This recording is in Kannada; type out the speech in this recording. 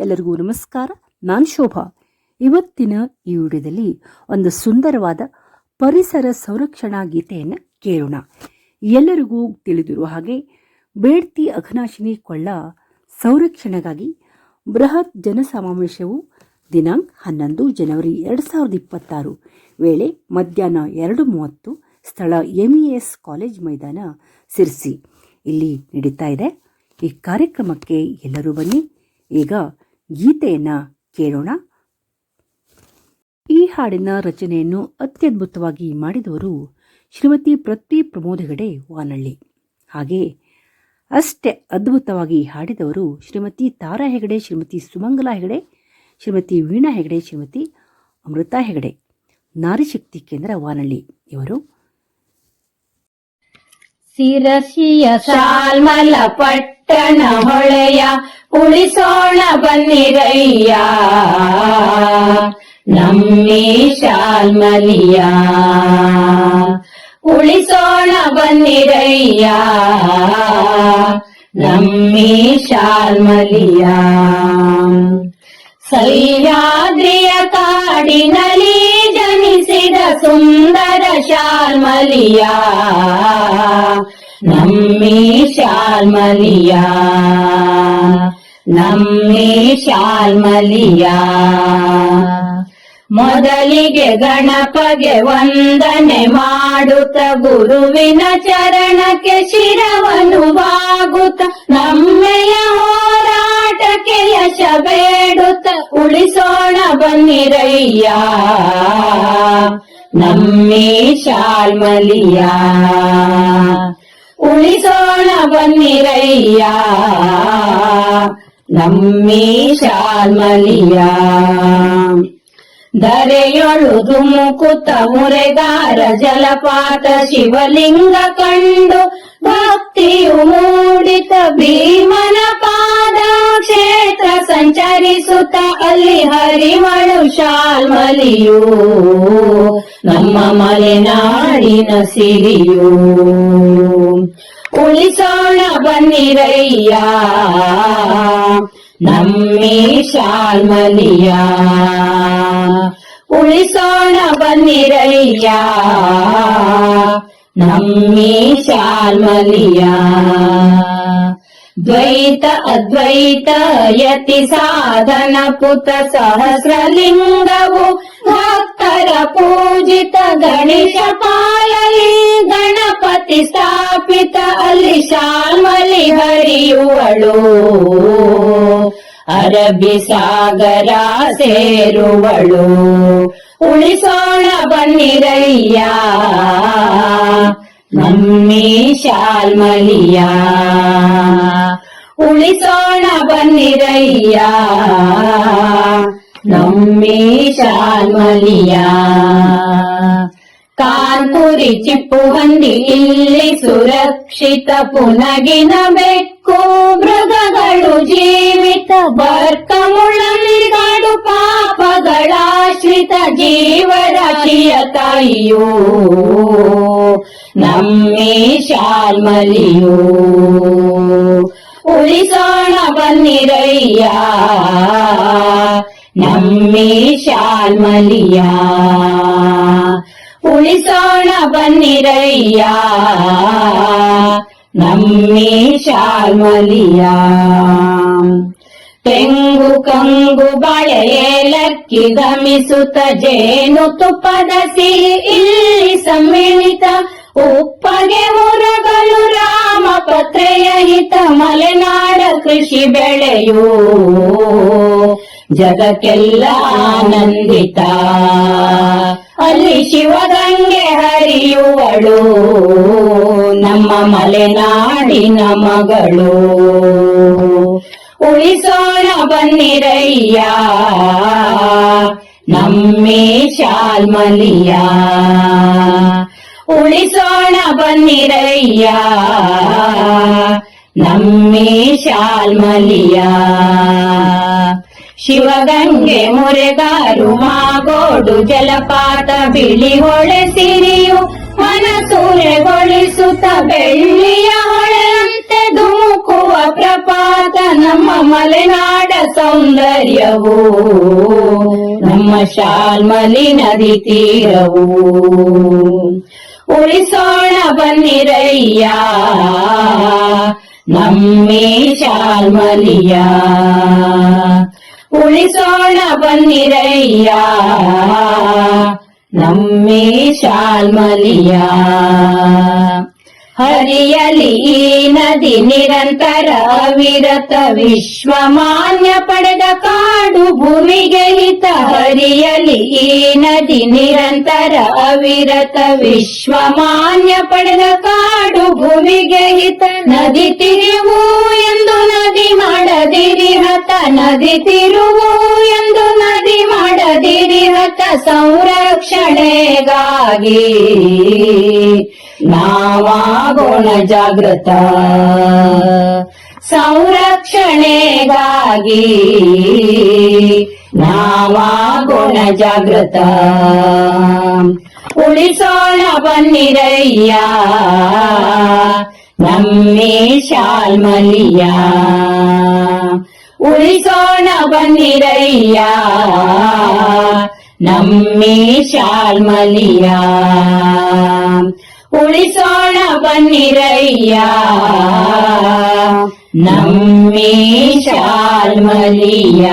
ಎಲ್ಲರಿಗೂ ನಮಸ್ಕಾರ. ನಾನು ಶೋಭಾ. ಇವತ್ತಿನ ಈ ವಿಡಿಯೋದಲ್ಲಿ ಒಂದು ಸುಂದರವಾದ ಪರಿಸರ ಸಂರಕ್ಷಣಾ ಗೀತೆಯನ್ನು ಕೇಳೋಣ. ಎಲ್ಲರಿಗೂ ತಿಳಿದಿರುವ ಹಾಗೆ ಬೇಡ್ತಿ ಅಘನಾಶಿನಿ ಕೊಳ್ಳ ಸಂರಕ್ಷಣೆಗಾಗಿ ಬೃಹತ್ ಜನಸಮಾವೇಶವು ದಿನಾಂಕ 11 ಜನವರಿ 2026 ವೇಳೆ ಮಧ್ಯಾಹ್ನ 2:30 ಸ್ಥಳ MES ಕಾಲೇಜ್ ಮೈದಾನ ಸಿರ್ಸಿ ಇಲ್ಲಿ ನಡೀತಾ ಇದೆ. ಈ ಕಾರ್ಯಕ್ರಮಕ್ಕೆ ಎಲ್ಲರೂ ಬನ್ನಿ. ಈಗ ಗೀತೆಯನ್ನು ಕೇಳೋಣ. ಈ ಹಾಡಿನ ರಚನೆಯನ್ನು ಅತ್ಯದ್ಭುತವಾಗಿ ಮಾಡಿದವರು ಶ್ರೀಮತಿ ಪೃಥ್ವಿ ಪ್ರಮೋದ್ ಹೆಗಡೆ ವಾನಳ್ಳಿ. ಹಾಗೆ ಅಷ್ಟೇ ಅದ್ಭುತವಾಗಿ ಹಾಡಿದವರು ಶ್ರೀಮತಿ ತಾರಾ ಹೆಗಡೆ, ಶ್ರೀಮತಿ ಸುಮಂಗಲಾ ಹೆಗಡೆ, ಶ್ರೀಮತಿ ವೀಣಾ ಹೆಗಡೆ, ಶ್ರೀಮತಿ ಅಮೃತಾ ಹೆಗಡೆ, ನಾರಿಶಕ್ತಿ ಕೇಂದ್ರ ವಾನಳ್ಳಿ ಇವರು. ಸಿರಸಿಯ ಶಾಲ್ಮಲ ಪಟ್ಟಣ ಹೊಳೆಯ ಉಳಿಸೋಣ ಬನ್ನಿರಯ್ಯ, ನಮ್ಮಿ ಶಾಲ್ಮಲಿಯ ಉಳಿಸೋಣ ಬನ್ನಿರಯ್ಯ, ನಮ್ಮಿ ಶಾಲ್ಮಲಿಯ. ಸಹ್ಯಾದ್ರಿಯ ಕಾಡಿನಲ್ಲಿ ಜನಿಸಿದ ಸುಂದರ ಶಾಲ್ಮಲಿಯ, ನಮ್ಮಿ ಶಾಲ್ಮಲಿಯ, ನಮ್ಮಿ ಶಾಲ್ಮಲಿಯ. ಮೊದಲಿಗೆ ಗಣಪಗೆ ವಂದನೆ ಮಾಡುತ್ತ ಗುರುವಿನ ಚರಣಕ್ಕೆ ಶಿರವನ್ನು ಬಾಗುತ್ತ ನಮ್ಮೆಯ ಹೋರಾಟಕ್ಕೆ ಯಶ ಬೇಡುತ್ತ ಉಳಿಸೋಣ ಬನ್ನಿರಯ್ಯ, ನಮ್ಮಿ ಶಾಲ್ಮಲಿಯ ಉಳಿಸೋಣ ಬನ್ನಿರಯ್ಯ, ನಮ್ಮಿ ಶಾಲ್ಮಲಿಯ. ಧರೆಯೊಳು ಧುಮುಕುತ್ತ ಮುರೆಗಾರ ಜಲಪಾತ ಶಿವಲಿಂಗ ಕಂಡು ಭಕ್ತಿಯು ಮೂಡಿತ ಭೀಮನ ಪಾದ ಕ್ಷೇತ್ರ ಸಂಚರಿಸುತ್ತ ಅಲ್ಲಿ ಹರಿವಳು ಶಾಲ್ಮಲಿಯು, ನಮ್ಮ ಮಲೆನಾಡಿನ ಸಿರಿಯು. ಉಳಿಸೋಣ ಬನ್ನಿರಯ್ಯ, ನಮ್ಮಿ ಶಾಲ್ಮಲಿಯ ಉಳಿಸೋಣ ಬನ್ನಿರಯ್ಯ, ನಮ್ಮಿ ಶಾಲ್ಮಲಿಯ. ದ್ವೈತ ಅದ್ವೈತ ಯತಿ ಸಾಧನ ಪುತ ಸಹಸ್ರಲಿಂಗವು ಭಕ್ತರ ಪೂಜಿತ ಗಣೇಶ ಪಾಲಲಿ ಗಣಪತಿ ಸ್ಥಾಪಿತ ಅಲ್ಲಿ ಶಾಲ್ಮಲಿ ಹರಿಯುವಳು, ಅರಬ್ಬಿ ಸಾಗರ ಸೇರುವಳು. ಉಳಿಸೋಣ ಬನ್ನಿರಯ್ಯ, ನಮ್ಮಿ ಶಾಲ್ಮಲಿಯ ಉಳಿಸೋಣ ಬನ್ನಿರಯ್ಯ, ನಮ್ಮಿ ಶಾಲ್ಮಲಿಯ. ಕಾನ್ಪುರಿ ಚಿಪ್ಪುಹಂದಿ ಇಲ್ಲಿ ಸುರಕ್ಷಿತ, ಪುನಗಿನ ಬೆಕ್ಕು ಮೃಗಗಳು ಜೀವಿತ, ಬರ್ಕ ಮುಳ್ಳಂದಿಗಳು ಪಾಪಗಳಾಶ್ರಿತ ಜೀವರಾಶಿಯ ತಾಯಿಯು, ನಮ್ಮಿ ಶಾಲ್ಮಲಿಯು ಉಳಿಸೋಣ ಬನ್ನಿರಯ್ಯ, ನಮ್ಮಿ ಶಾಲ್ಮಲಿಯ ಉಳಿಸೋಣ ಬನ್ನಿರಯ್ಯ, ನಮ್ಮಿ ಶಾಲ್ಮಲಿಯ. ತೆಂಗು ಕಂಗು ಬಾಳೆ ಏಲಕ್ಕಿ ಗಮಿಸುತ್ತ ಜೇನು ತುಪ್ಪದ ಸಿಹಿ ಇಲ್ಲಿ ಸಮ್ಮಿಳಿತ, ಉಪ್ಪಗೆ ಮುರಗಲು ರಾಮ ಪತ್ರೆಯ ಹಿತ, ಮಲೆನಾಡ ಕೃಷಿ ಬೆಳೆಯು ಜಗಕ್ಕೆಲ್ಲ ಆನಂದಿತ, ಅಲ್ಲಿ ಶಿವಗಂಗೆ ಹರಿಯುವಳು, ನಮ್ಮ ಮಲೆನಾಡಿನ ಮಗಳು. ಉಳಿಸೋಣ ಬನ್ನಿರಯ್ಯ, ನಮ್ಮಿ ಶಾಲ್ಮಲಿಯ ಉಳಿಸೋಣ ಬನ್ನಿರಯ್ಯ, ನಮ್ಮಿ ಶಾಲ್ಮಲಿಯ. ಶಿವಗಂಗೆ ಮುರೆಗಾರು ಮಾಗೋಡು ಜಲಪಾತ ಬಿಳಿ ಹೊಳೆ ಸಿರಿಯು ಮನಸೂರೆಗೊಳಿಸುತ್ತ ಬೆಳ್ಳಿಯ ಹೊಳೆಯಂತೆ ಧುಮುಕುವ ಪ್ರಪಾತ ನಮ್ಮ ಮಲೆನಾಡ ಸೌಂದರ್ಯವು ನಮ್ಮ ಶಾಲ್ಮಲಿ ನದಿ ತೀರವು ಉಳಿಸೋಣ ಬನ್ನಿರಯ್ಯ ನಮ್ಮೇ ಶಾಲ್ಮಲಿಯ ಉಳಿಸೋಣ ಬನ್ನಿರಯ್ಯ ನಮ್ಮೇ ಶಾಲ್ಮಲಿಯ ಹರಿಯಲಿ ಈ ನದಿ ನಿರಂತರ ಅವಿರತ ವಿಶ್ವಮಾನ್ಯ ಪಡೆದ ಕಾಡು ಭೂಮಿಗೆ ಹಿತ ಹರಿಯಲಿ ಈ ನದಿ ನಿರಂತರ ಅವಿರತ ವಿಶ್ವಮಾನ್ಯ ಪಡೆದ ಕಾಡು ಭೂಮಿಗೆ ಹಿತ ನದಿ ತಿರುವು ಎಂದು ನದಿ ಮಾಡದಿರಿ ಹತ ನದಿ ತಿರುವು ಎಂದು ನದಿ ಮಾಡದಿರಿ ಹತ ಸಂರಕ್ಷಣೆಗಾಗಿ ನಾವಾಗೋಣ ಜಾಗೃತ ಸಂರಕ್ಷಣೆಗಾಗಿ ನಾವಾಗೋಣ ಜಾಗೃತ ಉಳಿಸೋಣ ಬನ್ನಿರಯ್ಯ ನಮ್ಮೇ ಶಾಲ್ಮಲಿಯ ಉಳಿಸೋಣ ಬನ್ನಿರಯ್ಯ ನಮ್ಮೇ ಶಾಲ್ಮಲಿಯ ಉಳಿಸೋಣ ಬನ್ನಿರಯ್ಯ ನಮ್ಮೇ ಶಾಲ್ಮಲಿಯ